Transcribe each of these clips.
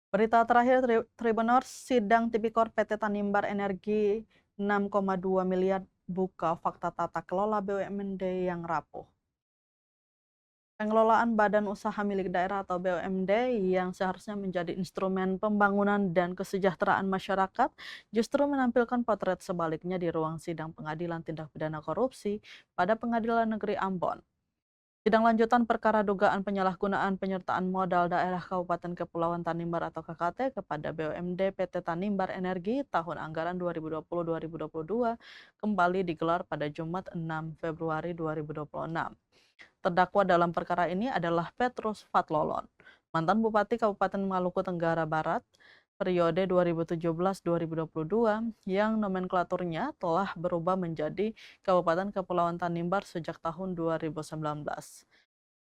Berita terakhir Tribuners, sidang Tipikor PT Tanimbar Energi 6,2 miliar buka fakta tata kelola BUMD yang rapuh. Pengelolaan badan usaha milik daerah atau BUMD yang seharusnya menjadi instrumen pembangunan dan kesejahteraan masyarakat justru menampilkan potret sebaliknya di ruang sidang pengadilan tindak pidana korupsi pada Pengadilan Negeri Ambon. Sidang lanjutan perkara dugaan penyalahgunaan penyertaan modal daerah Kabupaten Kepulauan Tanimbar atau KKT kepada BUMD PT Tanimbar Energi tahun anggaran 2020-2022 kembali digelar pada Jumat 6 Februari 2026. Terdakwa dalam perkara ini adalah Petrus Fatlolon, mantan Bupati Kabupaten Maluku Tenggara Barat periode 2017-2022 yang nomenklaturnya telah berubah menjadi Kabupaten Kepulauan Tanimbar sejak tahun 2019.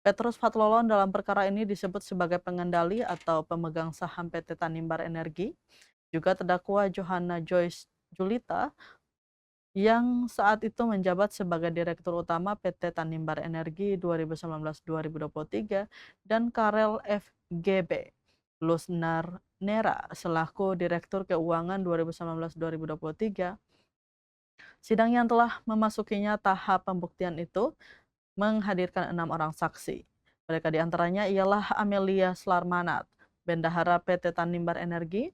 Petrus Fatlolon dalam perkara ini disebut sebagai pengendali atau pemegang saham PT Tanimbar Energi, juga terdakwa Johanna Joyce Julita yang saat itu menjabat sebagai Direktur Utama PT Tanimbar Energi 2019-2023 dan Karel FGB Lusnar Nera selaku Direktur Keuangan 2019-2023. Sidang yang telah memasukinya tahap pembuktian itu menghadirkan 6 orang saksi. Mereka diantaranya ialah Amelia Slarmanat, Bendahara PT Tanimbar Energi,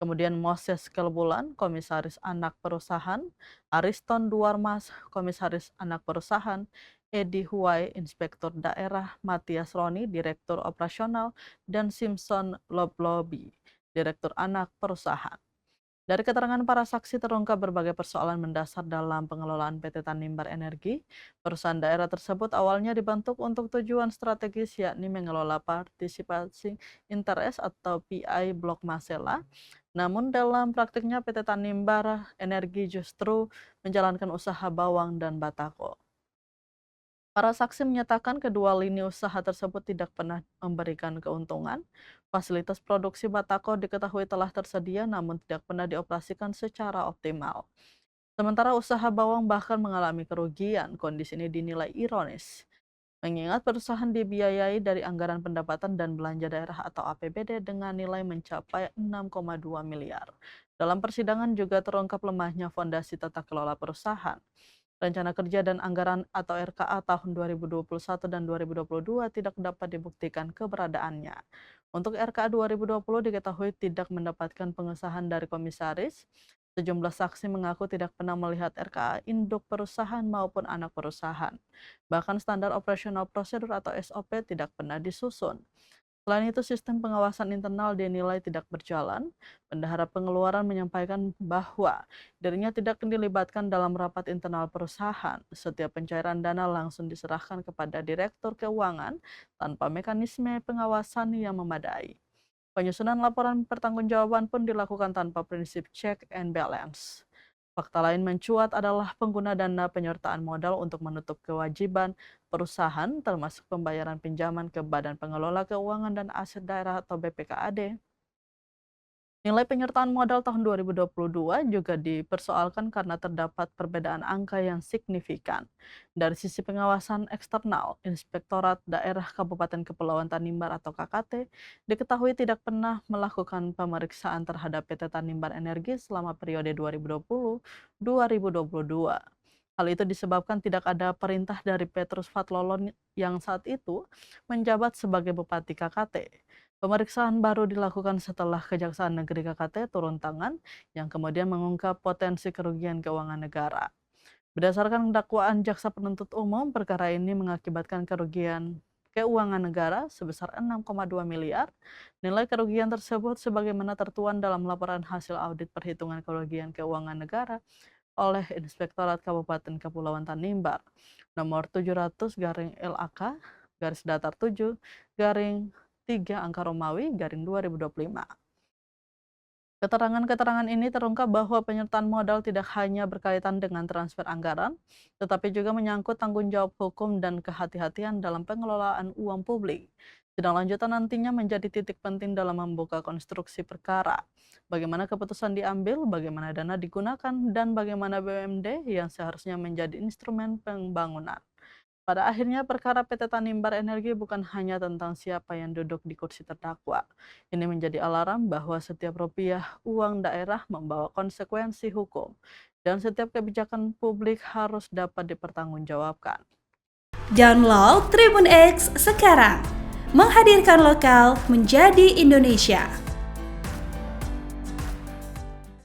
kemudian Moses Kelbulan, Komisaris Anak Perusahaan, Ariston Duarmas, Komisaris Anak Perusahaan, Edi Huwai, Inspektur Daerah, Matias Roni, Direktur Operasional, dan Simpson Loblobi, Direktur Anak Perusahaan. Dari keterangan para saksi terungkap berbagai persoalan mendasar dalam pengelolaan PT Tanimbar Energi. Perusahaan daerah tersebut awalnya dibentuk untuk tujuan strategis yakni mengelola partisipasi interest atau PI Blok Masela. Namun dalam praktiknya PT Tanimbar Energi justru menjalankan usaha bawang dan batako. Para saksi menyatakan kedua lini usaha tersebut tidak pernah memberikan keuntungan. Fasilitas produksi batako diketahui telah tersedia namun tidak pernah dioperasikan secara optimal. Sementara usaha bawang bahkan mengalami kerugian. Kondisi ini dinilai ironis, mengingat perusahaan dibiayai dari anggaran pendapatan dan belanja daerah atau APBD dengan nilai mencapai 6,2 miliar. Dalam persidangan juga terungkap lemahnya fondasi tata kelola perusahaan. Rencana Kerja dan Anggaran atau RKA tahun 2021 dan 2022 tidak dapat dibuktikan keberadaannya. Untuk RKA 2020 diketahui tidak mendapatkan pengesahan dari komisaris. Sejumlah saksi mengaku tidak pernah melihat RKA induk perusahaan maupun anak perusahaan. Bahkan standar operasional prosedur atau SOP tidak pernah disusun. Selain itu, sistem pengawasan internal dinilai tidak berjalan. Bendahara Pengeluaran menyampaikan bahwa dirinya tidak dilibatkan dalam rapat internal perusahaan. Setiap pencairan dana langsung diserahkan kepada Direktur Keuangan tanpa mekanisme pengawasan yang memadai. Penyusunan laporan pertanggungjawaban pun dilakukan tanpa prinsip check and balance. Fakta lain mencuat adalah pengguna dana penyertaan modal untuk menutup kewajiban perusahaan termasuk pembayaran pinjaman ke Badan Pengelola Keuangan dan Aset Daerah atau BPKAD. Nilai penyertaan modal tahun 2022 juga dipersoalkan karena terdapat perbedaan angka yang signifikan. Dari sisi pengawasan eksternal, Inspektorat Daerah Kabupaten Kepulauan Tanimbar atau KKT diketahui tidak pernah melakukan pemeriksaan terhadap PT Tanimbar Energi selama periode 2020-2022. Hal itu disebabkan tidak ada perintah dari Petrus Fatlolon yang saat itu menjabat sebagai Bupati KKT. Pemeriksaan baru dilakukan setelah Kejaksaan Negeri KKT turun tangan yang kemudian mengungkap potensi kerugian keuangan negara. Berdasarkan dakwaan jaksa penuntut umum, perkara ini mengakibatkan kerugian keuangan negara sebesar 6,2 miliar. Nilai kerugian tersebut sebagaimana tertuang dalam laporan hasil audit perhitungan kerugian keuangan negara oleh Inspektorat Kabupaten Kepulauan Tanimbar nomor 700 garing LAK garis datar 7 garing 3 angka Romawi garing 2025. Keterangan-keterangan ini terungkap bahwa penyertaan modal tidak hanya berkaitan dengan transfer anggaran, tetapi juga menyangkut tanggung jawab hukum dan kehati-hatian dalam pengelolaan uang publik. Sidang lanjutan nantinya menjadi titik penting dalam membuka konstruksi perkara. Bagaimana keputusan diambil, bagaimana dana digunakan, dan bagaimana BUMD yang seharusnya menjadi instrumen pembangunan Pada akhirnya perkara PT Tanimbar Energi bukan hanya tentang siapa yang duduk di kursi terdakwa. Ini menjadi alarm bahwa setiap rupiah uang daerah membawa konsekuensi hukum dan setiap kebijakan publik harus dapat dipertanggungjawabkan. Download Tribun X sekarang, menghadirkan lokal menjadi Indonesia.